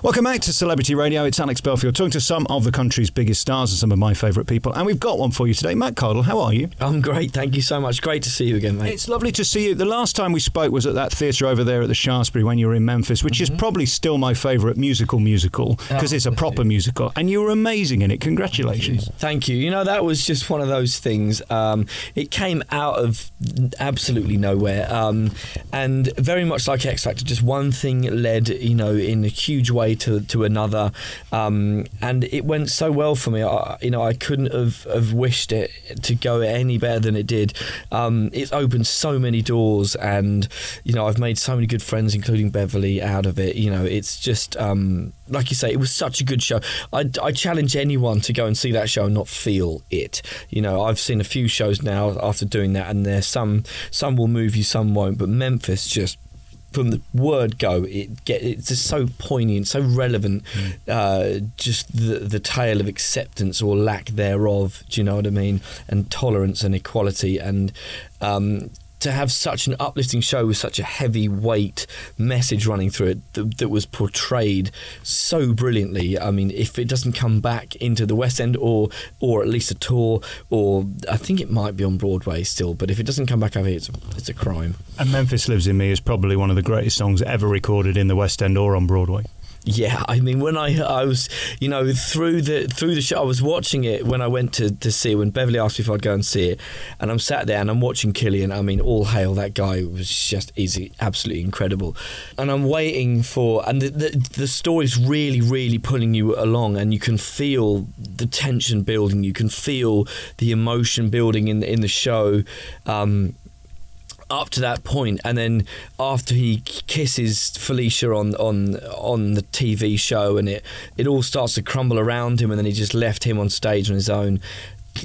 Welcome back to Celebrity Radio. It's Alex Belfield talking to some of the country's biggest stars and some of my favourite people. And we've got one for you today. Matt Cardle, how are you? I'm great, thank you so much. Great to see you again, mate. It's lovely to see you. The last time we spoke was at that theatre over there at the Shaftesbury when you were in Memphis, which is probably still my favourite musical because it's a proper musical. And you were amazing in it. Congratulations. Thank you. You know, that was just one of those things. It came out of absolutely nowhere. And very much like X Factor, just one thing led, in a huge way to another. And it went so well for me. I couldn't have wished it to go any better than it did. It's opened so many doors, and I've made so many good friends, including Beverly, out of it. It's just like you say, it was such a good show. I challenge anyone to go and see that show and not feel it. I've seen a few shows now after doing that, and there's some will move you, some won't. But Memphis, just from the word go, it's just so poignant, so relevant. Just the tale of acceptance or lack thereof. Do you know what I mean? And tolerance and equality, and to have such an uplifting show with such a heavyweight message running through it that was portrayed so brilliantly. I mean, if it doesn't come back into the West End or at least a tour, or I think it might be on Broadway still, but if it doesn't come back over here, it's a crime. And Memphis Lives in Me is probably one of the greatest songs ever recorded in the West End or on Broadway. Yeah, I mean, when I was, through the show, I was watching it when I went to see it, when Beverly asked me if I'd go and see it, and I'm sat there and I'm watching Killian. I mean, all hail, that guy was just absolutely incredible. And I'm waiting for, and the story's really, really pulling you along, and you can feel the tension building, you can feel the emotion building in the show. Up to that point, and then after he kisses Felicia on the TV show, and it all starts to crumble around him, and then he just left him on stage on his own,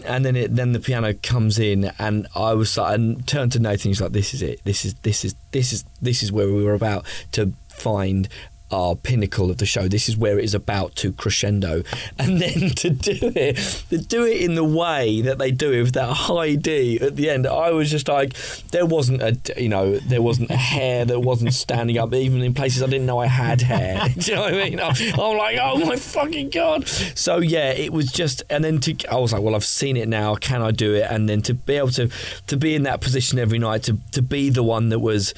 and then the piano comes in, and I was like, and turned to Nathan. He's like, "This is it. This is where we were about to find our pinnacle of the show. This is where it is about to crescendo." And then to do it in the way that they do it with that high D at the end, I was just like, there wasn't a hair that wasn't standing up, even in places I didn't know I had hair. Do you know what I mean? I'm like, oh my fucking God. So yeah, it was just, and then I was like, well, I've seen it now, can I do it? And then to be able to be in that position every night, to be the one that was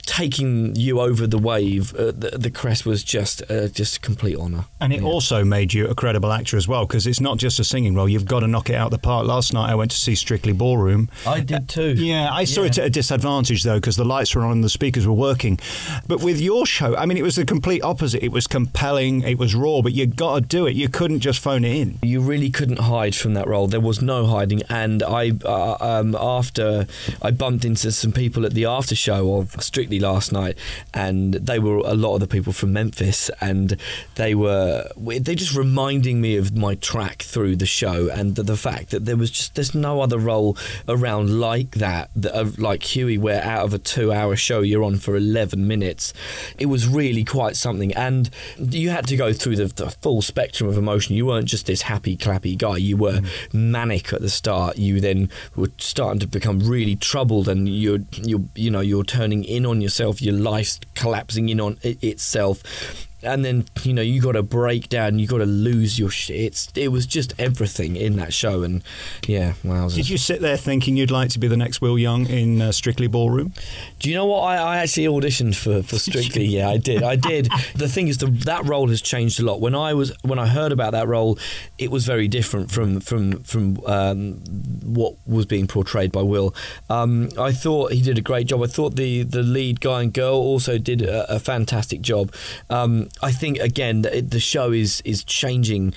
taking you over the wave, the crest was just a complete honour. And it also made you a credible actor as well, because it's not just a singing role. You've got to knock it out the park. Last night I went to see Strictly Ballroom. I did too. Yeah, I saw it at a disadvantage though, because the lights were on and the speakers were working. But with your show, I mean, it was the complete opposite. It was compelling, it was raw, but you got to do it. You couldn't just phone it in. You really couldn't hide from that role. There was no hiding. And after I bumped into some people at the after show of Strictly last night, and they were a lot of the people from Memphis, and they just reminding me of my track through the show, and the fact that there's no other role around like that like Huey, where out of a 2-hour show you're on for 11 minutes. It was really quite something, and you had to go through the full spectrum of emotion. You weren't just this happy clappy guy. You were manic at the start. You then were starting to become really troubled, and you're turning in on yourself, your life's collapsing in on itself, and then you got to break down, you got to lose your shit. It was just everything in that show. And yeah, wow. Did you sit there thinking you'd like to be the next Will Young in Strictly Ballroom? Do you know what, I actually auditioned for Strictly. Yeah, I did. The thing is, that role has changed a lot. When I heard about that role, it was very different from what was being portrayed by Will. I thought he did a great job. I thought the lead guy and girl also did a fantastic job. I think, again, the show is changing.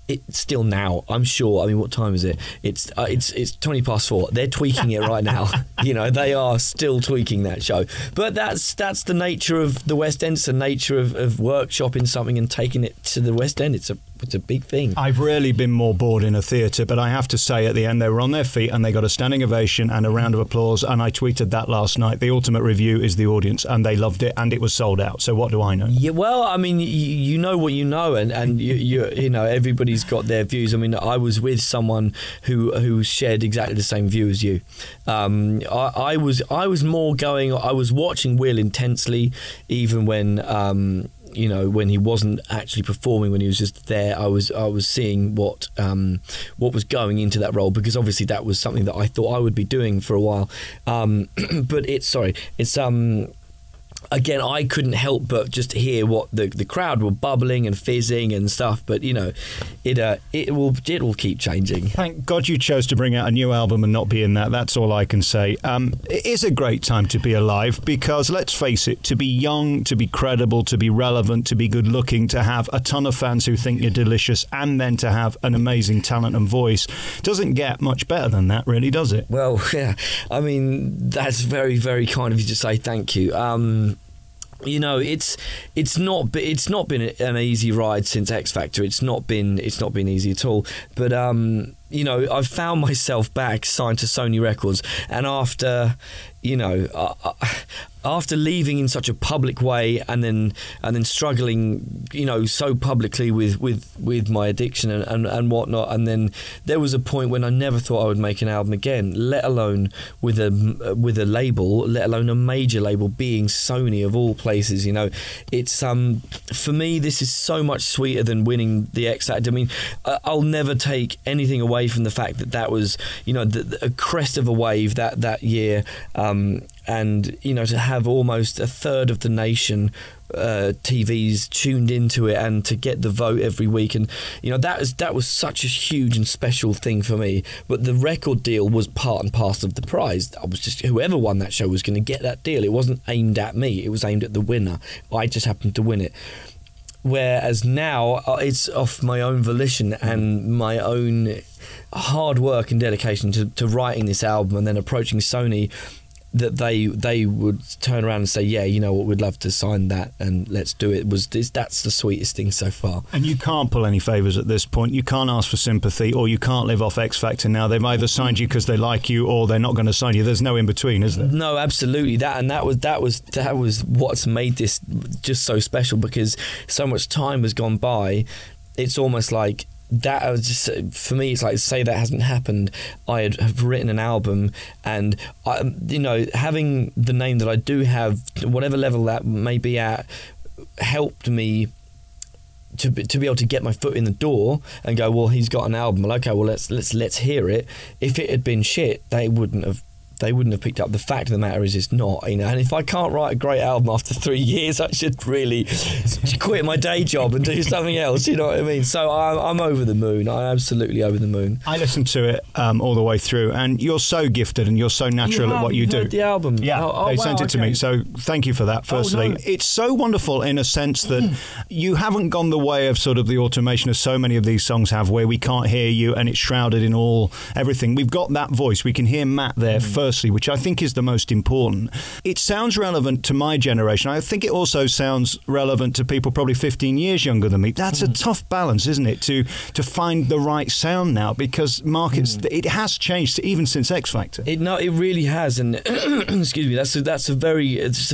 It's still now, I'm sure. I mean, what time is it? It's 4:20. They're tweaking it right now. They are still tweaking that show. But that's the nature of the West End. It's the nature of workshopping something and taking it to the West End. It's a big thing. I've rarely been more bored in a theatre, but I have to say at the end they were on their feet and they got a standing ovation and a round of applause, and I tweeted that last night. The ultimate review is the audience, and they loved it, and it was sold out. So what do I know? Yeah, well, I mean, you know what you know, and you know everybody's got their views. I mean, I was with someone who shared exactly the same view as you. I was more going. I was watching Will intensely, even when you know, when he wasn't actually performing, when he was just there, I was seeing what was going into that role, because obviously that was something that I thought I would be doing for a while. But it's again, I couldn't help but just hear what the crowd were bubbling and fizzing and stuff. But you know, it will keep changing. Thank God you chose to bring out a new album and not be in that. That's all I can say. It is a great time to be alive, because let's face it, to be young, to be credible, to be relevant, to be good looking, to have a ton of fans who think you're delicious, and then to have an amazing talent and voice doesn't get much better than that, really, does it? Well, yeah. I mean, that's very, very kind of you to say. Thank you. You know, it's not been an easy ride since X Factor. It's not been easy at all. But you know, I've found myself back signed to Sony Records, and after, you know, after leaving in such a public way, and then struggling, you know, so publicly with my addiction and whatnot, and then there was a point when I never thought I would make an album again, let alone with a label, let alone a major label, being Sony of all places. You know, it's for me, this is so much sweeter than winning the X Factor. I mean, I'll never take anything away from the fact that was, you know, a crest of a wave that year. And you know, to have almost a third of the nation TVs tuned into it, and to get the vote every week, and you know, that was such a huge and special thing for me. But the record deal was part and parcel of the prize. I was just, whoever won that show was going to get that deal. It wasn't aimed at me, it was aimed at the winner. I just happened to win it. Whereas now it's off my own volition and my own hard work and dedication to writing this album, and then approaching Sony, that they would turn around and say, yeah, you know what, we'd love to sign that and let's do it. That's the sweetest thing so far. And you can't pull any favours at this point. You can't ask for sympathy, or you can't live off X Factor now. They've either signed you because they like you, or they're not going to sign you. There's no in between, is there? No, absolutely. That was what's made this just so special, because so much time has gone by. It's almost like that was just, for me, it's like, say that hasn't happened, I have written an album, and you know, having the name that I do have, whatever level that may be at, helped me to be able to get my foot in the door and go, well, he's got an album, well, okay, well, let's hear it. If it had been shit, they wouldn't have picked up. The fact of the matter is, it's not, you know. And if I can't write a great album after 3 years, I should really quit my day job and do something else. You know what I mean? So I'm over the moon. I'm absolutely over the moon. I listened to it all the way through, and you're so gifted and you're so natural at what you do. The album, yeah, they sent it to me. So thank you for that. Firstly, no. It's so wonderful in a sense that you haven't gone the way of sort of the automation as so many of these songs have, where we can't hear you and it's shrouded in everything. We've got that voice. We can hear Matt there first, which I think is the most important. It sounds relevant to my generation. I think it also sounds relevant to people probably 15 years younger than me. That's a tough balance, isn't it, to find the right sound now, because markets, it has changed even since X Factor. It really has, and excuse me, that's a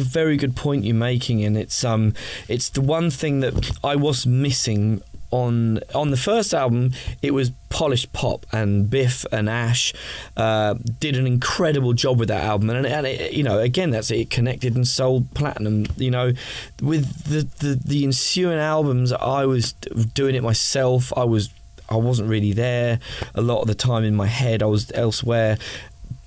very good point you're making, and it's the one thing that I was missing on the first album. It was polished pop, and Biff and Ash did an incredible job with that album, and it, you know, again, it connected and sold platinum. You know, with the ensuing albums, I was doing it myself. I wasn't really there a lot of the time. In my head, I was elsewhere.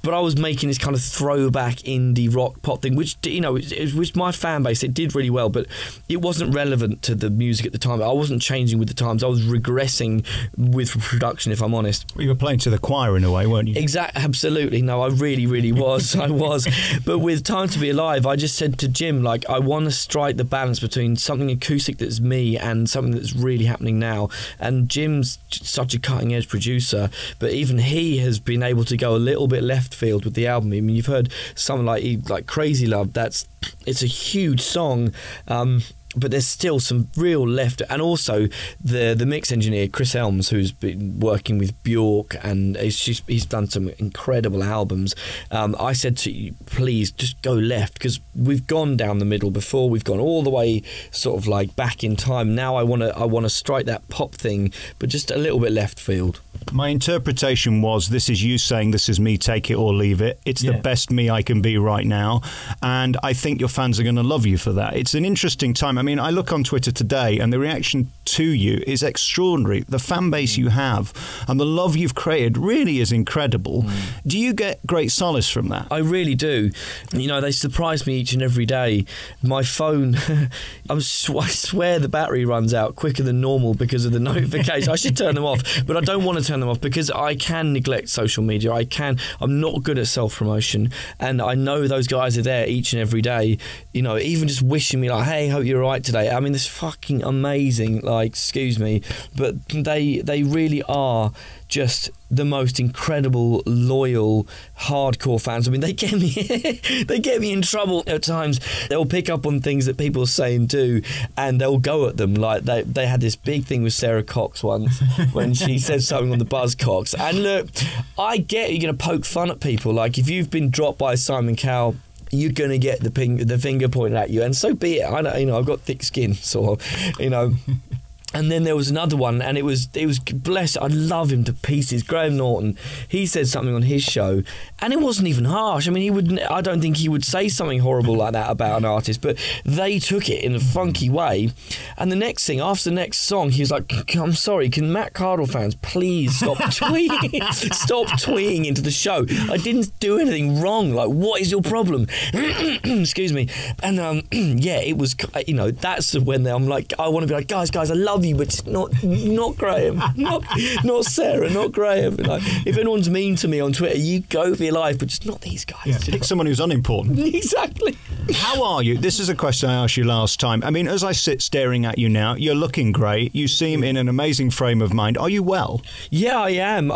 But I was making this kind of throwback indie rock pop thing, which, you know, which my fan base, it did really well, but it wasn't relevant to the music at the time. I wasn't changing with the times. I was regressing with production, if I'm honest. Well, you were playing to the choir in a way, weren't you? Absolutely. No, I really, really was. I was. But with Time to Be Alive, I just said to Jim, like, I want to strike the balance between something acoustic that's me and something that's really happening now. And Jim's such a cutting-edge producer, but even he has been able to go a little bit left field with the album. I mean, you've heard something like Crazy Love. It's a huge song, but there's still some real left. And also the mix engineer Chris Elms, who's been working with Bjork, and he's done some incredible albums. I said to you, please just go left, because we've gone down the middle before. We've gone all the way sort of like back in time. Now I want to strike that pop thing, but just a little bit left field. My interpretation was, this is you saying, this is me, take it or leave it. It's the best me I can be right now. And I think your fans are going to love you for that. It's an interesting time. I mean, I look on Twitter today and the reaction to you is extraordinary. The fan base you have and the love you've created really is incredible. Do you get great solace from that? I really do. You know, they surprise me each and every day. My phone, I swear the battery runs out quicker than normal because of the notifications. I should turn them off, but I don't want to turn them off because I can neglect social media. I'm not good at self-promotion, and I know those guys are there each and every day, you know, even just wishing me like, hey, hope you're all right today. I mean, it's fucking amazing, like, excuse me, but they really are just the most incredible, loyal, hardcore fans. I mean, they get me in trouble at times. They'll pick up on things that people say and do, and they'll go at them. Like they had this big thing with Sarah Cox once when she said something on the Buzzcocks. And look, I get you're going to poke fun at people. Like if you've been dropped by Simon Cowell, you're going to get the finger pointed at you, and so be it. I've got thick skin, sort of, you know. And then there was another one, and it was blessed. I love him to pieces. Graham Norton, he said something on his show, and it wasn't even harsh. I mean, I don't think he would say something horrible like that about an artist, but they took it in a funky way. And the next thing, after the next song, he was like, "I'm sorry, can Matt Cardle fans please stop tweeting? Stop tweeting into the show. I didn't do anything wrong. Like, what is your problem?" Excuse me. And yeah, it was. You know, that's when I'm like, I want to be like, guys, I love you, but just not Graham, not Sarah, not Graham. Like, if anyone's mean to me on Twitter, you go for your life, but just not these guys. Yeah, pick someone who's unimportant. Exactly. How are you? This is a question I asked you last time. I mean, as I sit staring at you now, you're looking great. You seem in an amazing frame of mind. Are you well? Yeah, I am.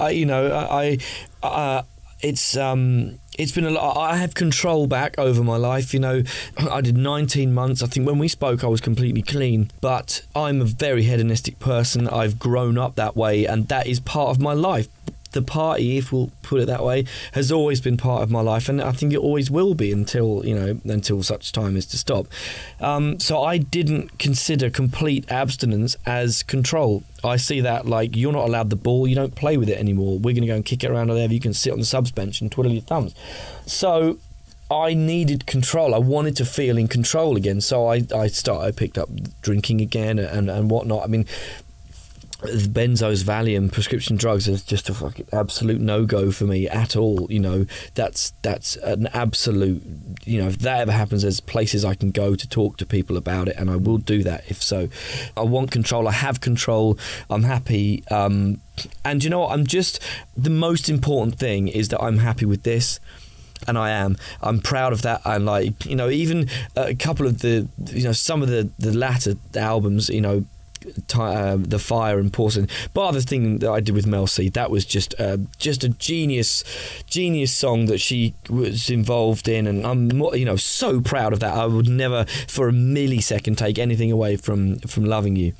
It's been a lot. I have control back over my life. You know, I did 19 months. I think when we spoke, I was completely clean. But I'm a very hedonistic person. I've grown up that way, and that is part of my life. The party, if we'll put it that way, has always been part of my life, and I think it always will be until such time as to stop. So I didn't consider complete abstinence as control. I see that like, you're not allowed the ball, you don't play with it anymore. We're going to go and kick it around or whatever. You can sit on the subs bench and twiddle your thumbs. So I needed control. I wanted to feel in control again. So I picked up drinking again and whatnot. I mean, benzos, Valium, prescription drugs is just a fucking absolute no-go for me at all. You know, that's an absolute, you know, if that ever happens, there's places I can go to talk to people about it, and I will do that if so. I want control. I have control. I'm happy. And you know what? The most important thing is that I'm happy with this. And I'm proud of that. And like, you know, even a couple of some of the latter albums, you know, The Fire and Porcelain, bar the thing that I did with Mel C, that was just a genius song that she was involved in, and I'm, you know, so proud of that. I would never for a millisecond take anything away from Loving You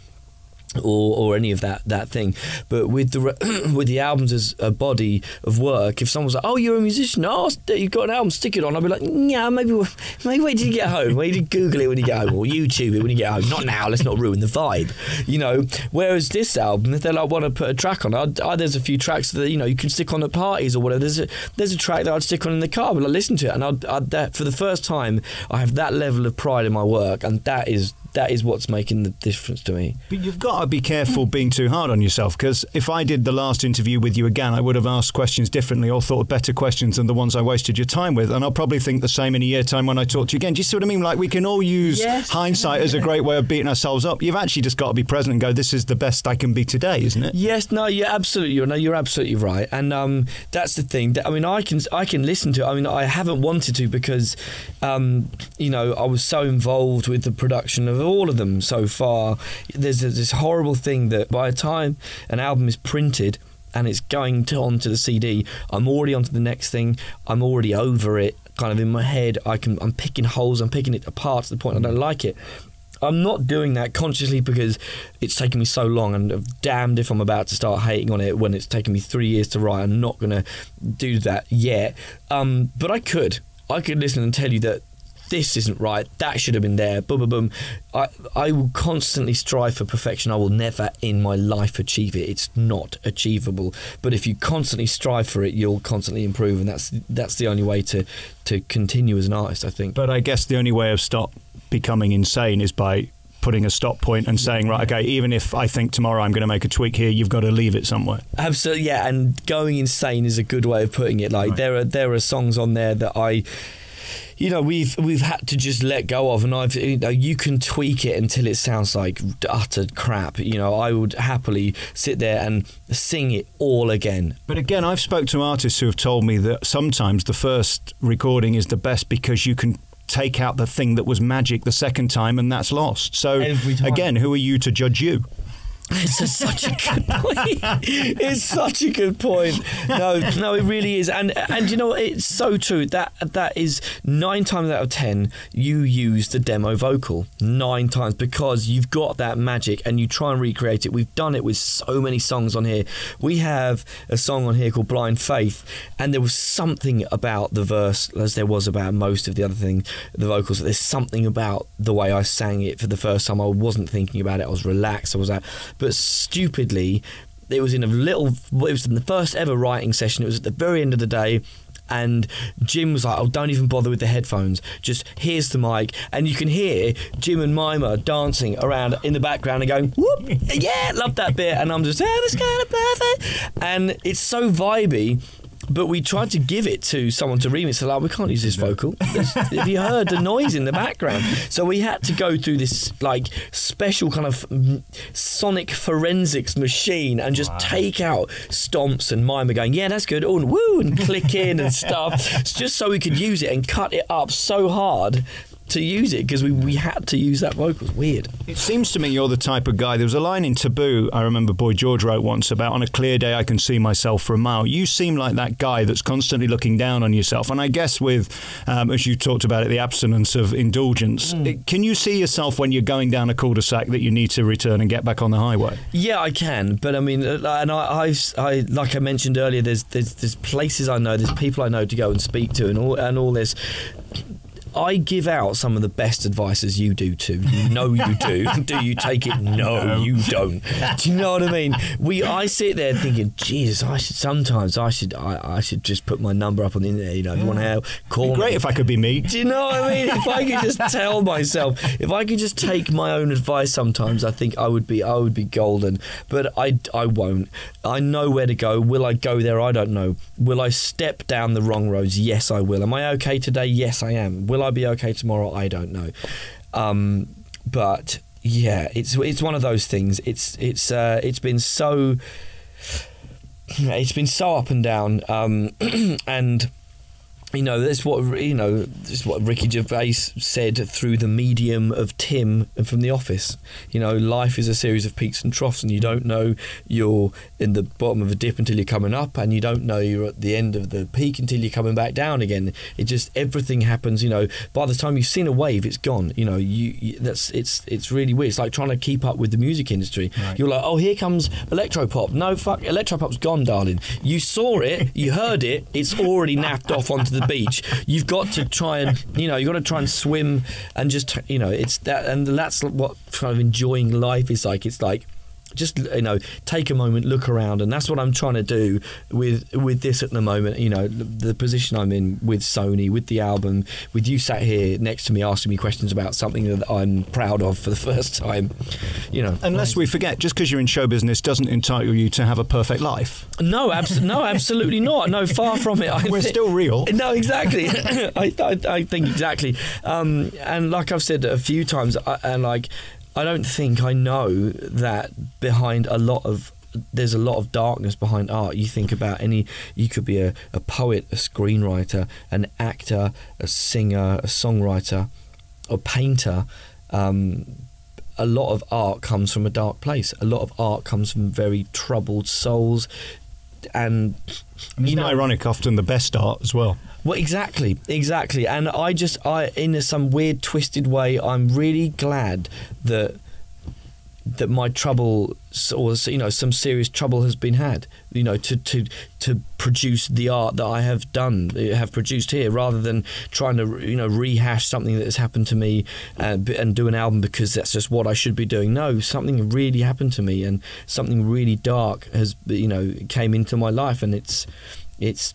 or any of that thing. But with the albums as a body of work, if someone's like, "Oh, you're a musician, oh, you've got an album, stick it on," I'll be like, "Yeah, maybe wait till you get home. Wait till you Google it when you get home, or YouTube it when you get home. Not now, let's not ruin the vibe," you know. Whereas this album, if they like want to put a track on, there's a few tracks that, you know, you can stick on at parties or whatever. There's a track that I'd stick on in the car, but I listen to it, and I'd for the first time I have that level of pride in my work, and that is what's making the difference to me. But you've got to be careful being too hard on yourself, because if I did the last interview with you again, I would have asked questions differently or thought of better questions than the ones I wasted your time with, and I'll probably think the same in a year's time when I talk to you again. Do you see what I mean? Like, we can all use hindsight as a great way of beating ourselves up. You've actually just got to be present and go, this is the best I can be today, isn't it? Yes, no, you're absolutely right, and that's the thing. I mean, I can listen to it. I mean, I haven't wanted to because, you know, I was so involved with the production of all of them so far. There's this horrible thing that by the time an album is printed and it's going onto the CD, I'm already onto the next thing. I'm already over it, kind of in my head. I'm picking holes, I'm picking it apart to the point I don't like it. I'm not doing that consciously because it's taken me so long, and damned if I'm about to start hating on it when it's taken me 3 years to write. I'm not going to do that yet. But I could listen and tell you that this isn't right, that should have been there, boom, boom, boom. I will constantly strive for perfection. I will never in my life achieve it. It's not achievable. But if you constantly strive for it, you'll constantly improve, and that's the only way to continue as an artist, I think. But I guess the only way of stop becoming insane is by putting a stop point and saying, right, okay, even if I think tomorrow I'm going to make a tweak here, you've got to leave it somewhere. Absolutely, yeah. And going insane is a good way of putting it. Like there are songs on there that we've had to just let go of, and you can tweak it until it sounds like utter crap. I would happily sit there and sing it all again. But again, I've spoke to artists who have told me that sometimes the first recording is the best because you can take out the thing that was magic the second time, and that's lost. So again, who are you to judge you? It's such a good point. It's such a good point. No, it really is. And it's so true. That is 9 times out of 10 you use the demo vocal 9 times because you've got that magic and you try and recreate it. We've done it with so many songs on here. We have a song on here called Blind Faith, and there was something about the verse, as there was about most of the other things, the vocals. There's something about the way I sang it for the first time. I wasn't thinking about it. I was relaxed. But stupidly, it was in the first ever writing session. It was at the very end of the day, and Jim was like, don't even bother with the headphones, just here's the mic. And you can hear Jim and Mima dancing around in the background and going, whoop, yeah, love that bit. And I'm just, that's kind of perfect. And it's so vibey. But we tried to give it to someone to remix. So we can't use this vocal. Have you heard the noise in the background? So we had to go through this special kind of sonic forensics machine and just take out stomps and Mima going, yeah, that's good, oh, and woo, and click in and stuff, just so we could use it and cut it up so hard to use it because we had to use that vocal. It's weird. It seems to me you're the type of guy. There was a line in Taboo I remember Boy George wrote once about, on a clear day I can see myself for a mile. You seem like that guy that's constantly looking down on yourself, and I guess with as you talked about it, the abstinence of indulgence, can you see yourself when you're going down a cul-de-sac that you need to return and get back on the highway? Yeah, I can, but I mean, and I like I mentioned earlier, there's places I know, there's people I know to go and speak to, and all this. I give out some of the best advice as you do too. No, you do. Do you take it? No, you don't. Do you know what I mean? I sit there thinking, Jesus, I should just put my number up on the internet. If you want to help, call me. Great if I could be me. Do you know what I mean? If I could just tell myself, if I could just take my own advice sometimes, I think I would be golden. But I won't. I know where to go. Will I go there? I don't know. Will I step down the wrong roads? Yes, I will. Am I okay today? Yes, I am. Will I be okay tomorrow? I don't know. But yeah, it's one of those things. It's been so up and down, and that's what Ricky Gervais said through the medium of Tim and from The Office. Life is a series of peaks and troughs, and you don't know you're in the bottom of a dip until you're coming up, and you don't know you're at the end of the peak until you're coming back down again. Everything happens. By the time you've seen a wave, it's gone. It's really weird. It's like trying to keep up with the music industry. Right. You're like, oh, here comes electropop. No, fuck, electropop's gone, darling. You saw it, you heard it. It's already napped off onto the beach. You've got to try and swim and just it's that, and that's what kind of enjoying life is like. It's like just take a moment, look around, and that's what I'm trying to do with this at the moment. The position I'm in with Sony, with the album, with you sat here next to me asking me questions about something that I'm proud of for the first time. Unless we forget, just because you're in show business doesn't entitle you to have a perfect life. No, absolutely not. No, far from it. We're still real. No, exactly. I think exactly. And like I've said a few times, I don't think I know that behind there's a lot of darkness behind art. You think about you could be a poet, a screenwriter, an actor, a singer, a songwriter, a painter. A lot of art comes from a dark place. A lot of art comes from very troubled souls. And isn't it ironic, often the best art as well? Well, exactly. And I in some weird twisted way, I'm really glad that my trouble, or some serious trouble has been had, to produce the art that I have produced here, rather than trying to rehash something that has happened to me and do an album because that's just what I should be doing. No, something really happened to me, and something really dark has came into my life, and it's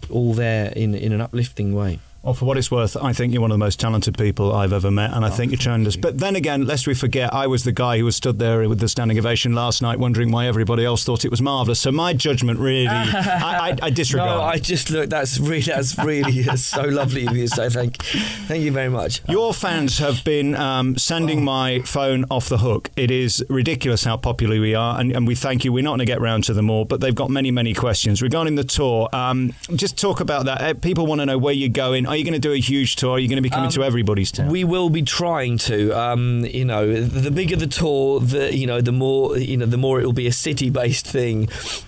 all there in an uplifting way. Well, for what it's worth, I think you're one of the most talented people I've ever met, and I think you're tremendous. But then again, lest we forget, I was the guy who was stood there with the standing ovation last night wondering why everybody else thought it was marvellous. So my judgment really, I disregard. No, I just look, that's really so lovely of you, so thank you very much. Your fans have been sending my phone off the hook. It is ridiculous how popular we are, and we thank you. We're not going to get round to them all, but they've got many questions. Regarding the tour, just talk about that. People want to know where you're going. Are you going to do a huge tour? Are you going to be coming to everybody's town? We will be trying to. The bigger the tour, the more it will be a city-based thing.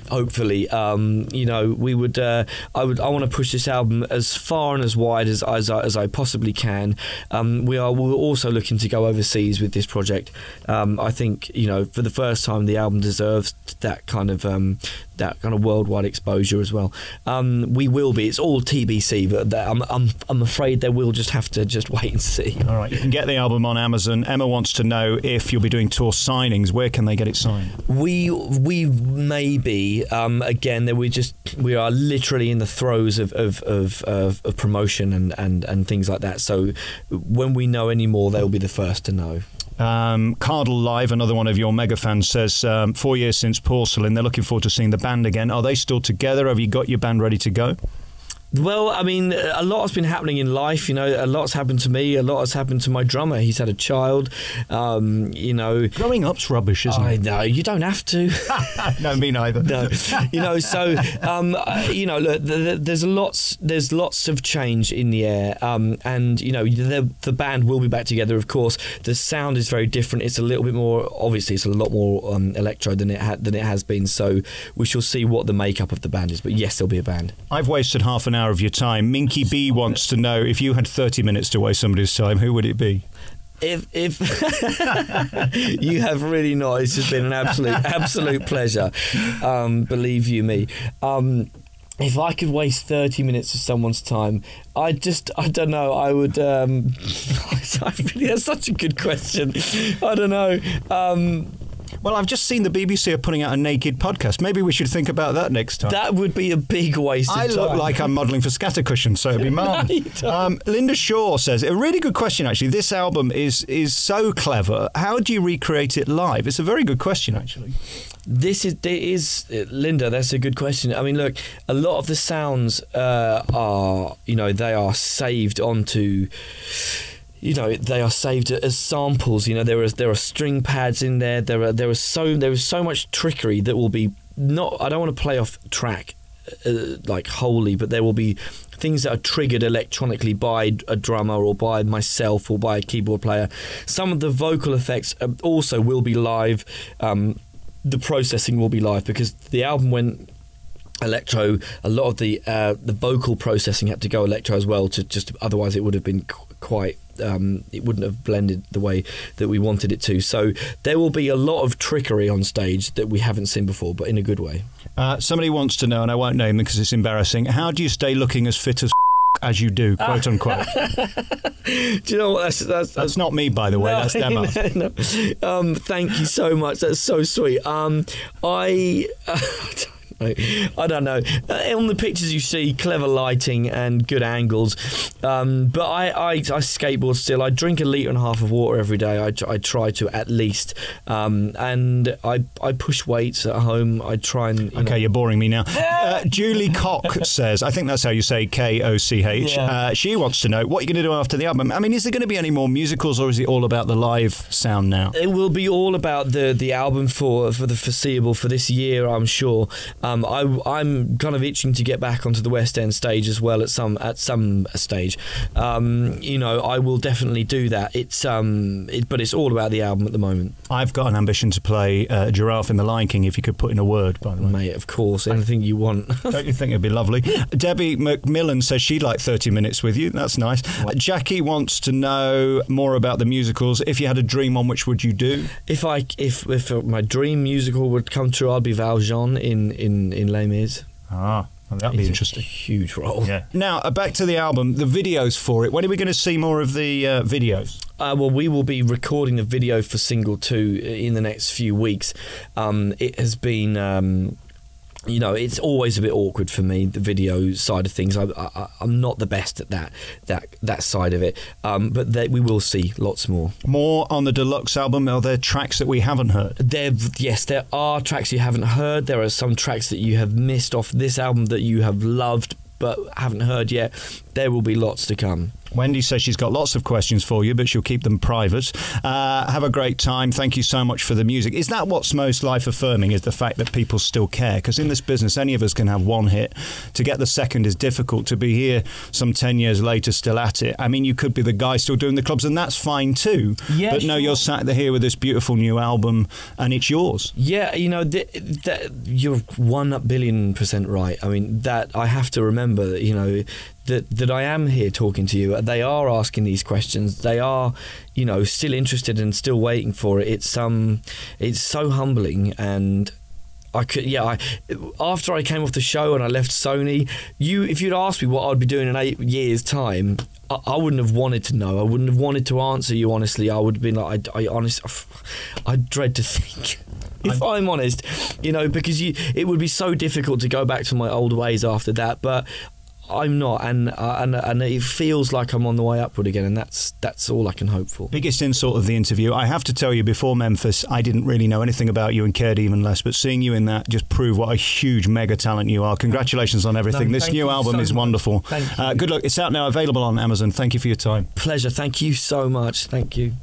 Hopefully, we would. I want to push this album as far and as wide as I possibly can. We're also looking to go overseas with this project. I think for the first time, the album deserves that kind of worldwide exposure as well. We will be. It's all TBC, but I'm afraid they will just have to wait and see. All right, you can get the album on Amazon. Emma wants to know if you'll be doing tour signings. Where can they get it signed? We may be. Again, we are literally in the throes of promotion and things like that. So when we know any more, they'll be the first to know. Cardle Live, another one of your mega fans, says 4 years since Porcelain, they're looking forward to seeing the band again. Are they still together? Have you got your band ready to go? Well, I mean, a lot has been happening in life. A lot's happened to me. A lot has happened to my drummer. He's had a child. Growing up's rubbish, isn't it? I know. You don't have to. No, me neither. No. Look, there's lots of change in the air. The band will be back together, of course. The sound is very different. It's a little bit more, obviously, it's a lot more electro than it has been. So we shall see what the makeup of the band is. But yes, there'll be a band. I've wasted half an hour of your time. Minky B wants to know, if you had 30 minutes to waste somebody's time, who would it be? If you have really not, it's just been an absolute pleasure. Believe you me. If I could waste 30 minutes of someone's time, I don't know. I would. That's such a good question. I don't know. Well, I've just seen the BBC are putting out a naked podcast. Maybe we should think about that next time. That would be a big waste of time. I look like I'm modelling for Scattercushion, so it'd be marvellous. Linda Shaw says, a really good question, actually. This album is so clever. How do you recreate it live? It's a very good question, actually. Linda, that's a good question. I mean, look, a lot of the sounds they are saved onto... they are saved as samples. There are string pads in there. There is so much trickery that will be not. I don't want to play off track wholly, but there will be things that are triggered electronically by a drummer or by myself or by a keyboard player. Some of the vocal effects also will be live. The processing will be live because the album went electro. A lot of the vocal processing had to go electro as well. Otherwise it would have been quite. It wouldn't have blended the way that we wanted it to. So there will be a lot of trickery on stage that we haven't seen before, but in a good way. Somebody wants to know, and I won't name them because it's embarrassing, how do you stay looking as fit as you do, quote unquote? Do you know what? That's not me, by the way. That's Emma. No. Thank you so much. That's so sweet. I don't know. On the pictures you see clever lighting and good angles, but I skateboard still. I drink 1.5 liters of water every day. I try to at least, and I push weights at home. I try and okay, you're boring me now. Julie Koch says, I think that's how you say Koch. Yeah. She wants to know what you're going to do after the album. I mean, is there going to be any more musicals, or is it all about the live sound now? It will be all about the album for the foreseeable for this year, I'm sure. I'm kind of itching to get back onto the West End stage as well at some stage. I will definitely do that. But it's all about the album at the moment. I've got an ambition to play Giraffe in The Lion King, if you could put in a word, by the way. Mate, of course, anything you want. Don't you think it'd be lovely? Debbie McMillan says she'd like 30 minutes with you. That's nice. Jackie wants to know more about the musicals. If you had a dream on, which would you do? If my dream musical would come true, I'd be Valjean in Les Mis. Well, that'd be interesting. A huge role. Yeah. Now, back to the album, the videos for it. When are we going to see more of the videos? Well, we will be recording the video for single 2 in the next few weeks. It has been you know, it's always a bit awkward for me, the video side of things. I'm not the best at that side of it, but we will see lots more. More on the deluxe album. Are there tracks that we haven't heard? Yes, there are tracks you haven't heard. There are some tracks that you have missed off this album that you have loved but haven't heard yet. There will be lots to come. Wendy says she's got lots of questions for you, but she'll keep them private. Have a great time. Thank you so much for the music. Is that what's most life-affirming, is the fact that people still care? Because in this business, any of us can have one hit. To get the second is difficult. To be here some 10 years later still at it, I mean, you could be the guy still doing the clubs, and that's fine too. Yeah, but no, you're sat here with this beautiful new album, and it's yours. Yeah, you know, you're 1,000,000,000% right. I mean, that I have to remember, you know, that I am here talking to you. They are asking these questions. They are, you know, still interested and still waiting for it. It's so humbling. And after I came off the show and I left Sony, if you'd asked me what I'd be doing in 8 years' time, I wouldn't have wanted to know. I wouldn't have wanted to answer you honestly. I would have been like, I dread to think. If I'm honest, you know, because it would be so difficult to go back to my old ways after that. But I'm not, and it feels like I'm on the way upward again, and that's all I can hope for. Biggest insult of the interview. I have to tell you, before Memphis, I didn't really know anything about you and cared even less, but seeing you in that just proved what a huge mega talent you are. Congratulations on everything. This new album is wonderful. Thank you. Good luck. It's out now, available on Amazon. Thank you for your time. Pleasure. Thank you so much. Thank you.